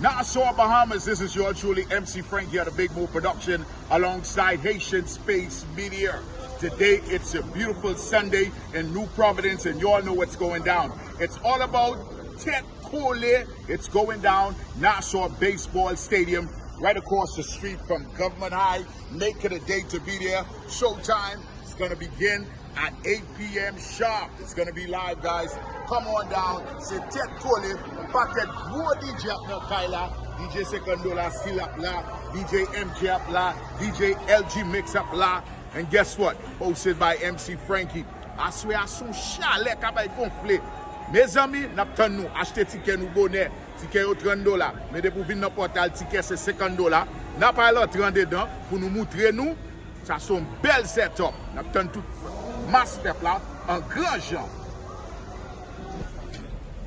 Nassau, Bahamas, this is your truly MC Frankie at the Big Move Production alongside Haitian Space Media. Today, it's a beautiful Sunday in New Providence, and you all know what's going down. It's all about Tet Kole. It's going down Nassau Baseball Stadium, right across the street from Government High. Make it a day to be there. Showtime is going to begin at 8 p.m. sharp. It's going to be live, guys. Come on down. C'est Tet Kole. Paquet gros DJ up now, Kyla. DJ Secondola still up là. DJ MJ up là. DJ LG Mix up là. And guess what? Hosted by MC Frankie. I swear, son chalet kabay gonflé. Mes amis, n'ap tan nou achete ticket nou bonnet. Ticket yo $30. Mais de pou vin nan portal ticket c'est $50. N'a pas l'autre rend dedans pour nous montrer nous. Ça son bel setup. N'ap tan tout mass peuple là en grand genre.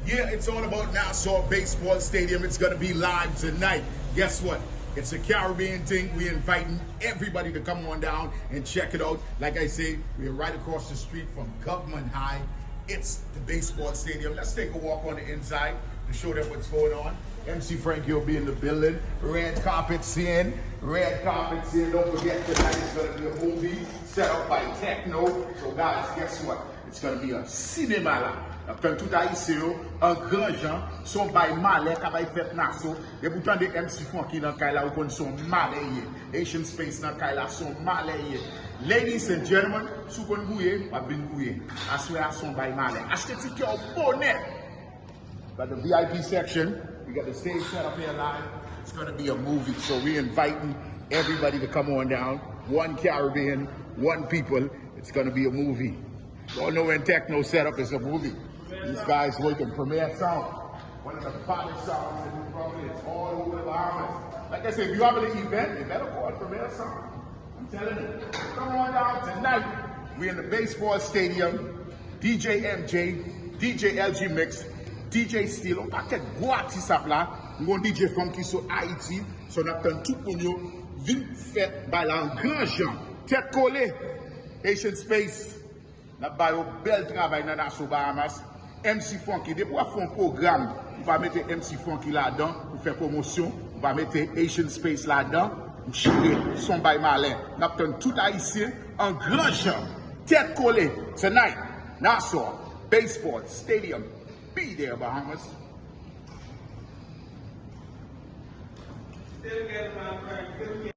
Yeah, it's all about Nassau Baseball Stadium. It's going to be live tonight. Guess what? It's a Caribbean thing. We're inviting everybody to come on down and check it out. Like I say, we're right across the street from Government High. It's the baseball stadium. Let's take a walk on the inside to show them what's going on. MC Frankie will be in the building. Red carpet's in. Red carpet's in. Don't forget, tonight is going to be a movie set up by Techno. So guys, guess what? It's going to be a cinéma là. Après tout Haïtien, un grand gens, son bail malais, qui va faire Nassau. Et pourtant des MC Frankie dans Kaila, ou son malais. Haitian Space dans Kaila, son malais. Ladies and gentlemen, sous qu'on bouille, pas bien bouille. Assoyez son bail malais. Achetez ticket au bonnet. But the VIP section, we got the stage set up here live. It's going to be a movie, so we're inviting everybody to come on down. One Caribbean, one people. It's going to be a movie. You all know when Techno set up, it's a movie. These guys work in Premier Sound, one of the hottest sounds in New Providence, all over the Bahamas. Like I said, if you have an event, you better call Premier Sound. I'm telling you. Come on down tonight. We're in the baseball stadium. DJ MJ, DJ LG Mix, DJ Steel. On paquet gros artistes là. Nous avons DJ Frankie sur Haïti. So on a tout pour nous. Vite fait par la grand gens. Tet Kole, Haitian Space. Nous avons un bel travail dans Nassau Bahamas. MC Frankie, depuis qu'on fait un programme, on va mettre MC Frankie là-dedans, pour faire promotion, on va mettre Haitian Space là-dedans, on chiller, son bail malin. Nous avons tout haïtien en grand genre. Tet Kole, tonight, Nassau Baseball Stadium. Be there, Bahamas. Still get my friend.